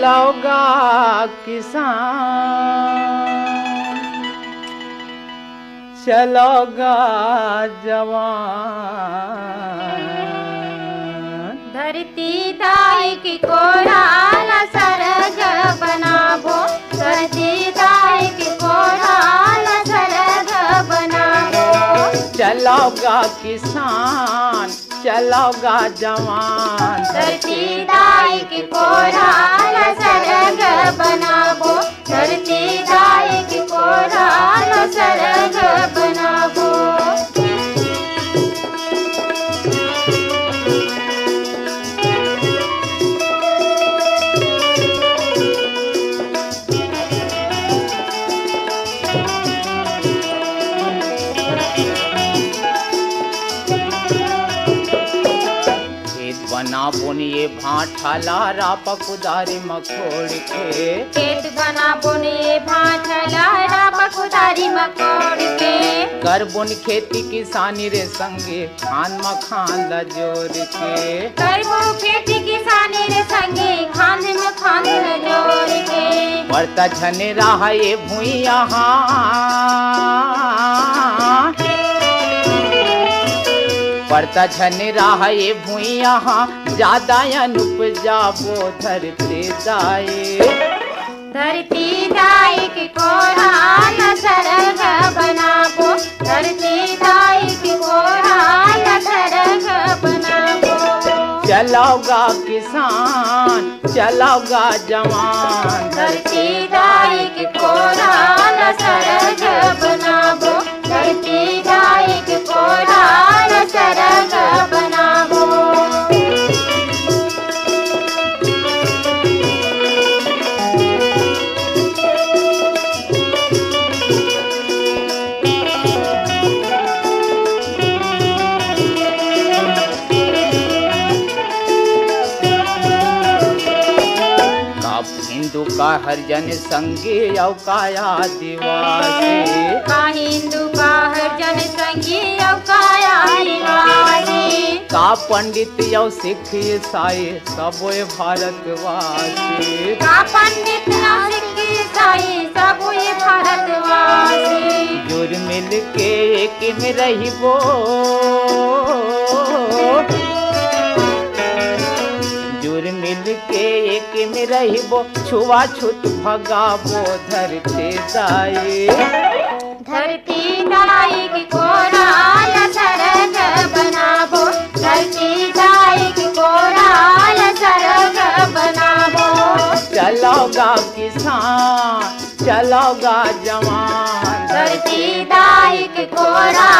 चलोगा किसान, चलोगा जवान। धरती दाई की कोराल सरग बनाबो, धरती दाई की कोराल सरग बनाबो। चलोगा किसान, चलोगा जवान। धरती दाई की कोराल सरग बनाबो, धरती दाई की कोराल सरग बनाबो। बना बुनिए भाठला राप कुदारी मकोड़ के, खेत बना बुनिए भाठला राप कुदारी मकोड़ के। कर बुन खेती किसानी रे संगे खान मखान ला जोड़ के। करबो खेती किसानी रे संगे खान मखान ला जोड़ के। बढ़ता झने रहा ये भुइया बढ़ता झने रहा ये भुइया ज्यादा अनुपजाबो धरती दाई। धरती दाई की कोराल सरग बनाबो, धरती दाई की कोराल सरग बनाबो। चलोगा किसान, चलोगा जवान। धरती दाई की कोराल सरग बनाबो, धरती दाई की कोराल सरग बनाबो। हिंदू का हरिजन संगे औ काया दिवासी, का हिंदू का हरिजन संगी औ काया दिवासी। का पंडित औ सिख ईसाई सबोए भारतवासी, का पंडित औ सिख ईसाई सबोए भारतवासी। जुर मिल के एक में रहिबो, जुर मिल के एक में रहिबो छुआछूत भगाबो धरती दाई। धरती दाई की कोराल सरग बनाबो, धरती दाई की कोराल सरग बनाबो। चलोगा किसान, चलोगा जवान। धरती दाई की कोराल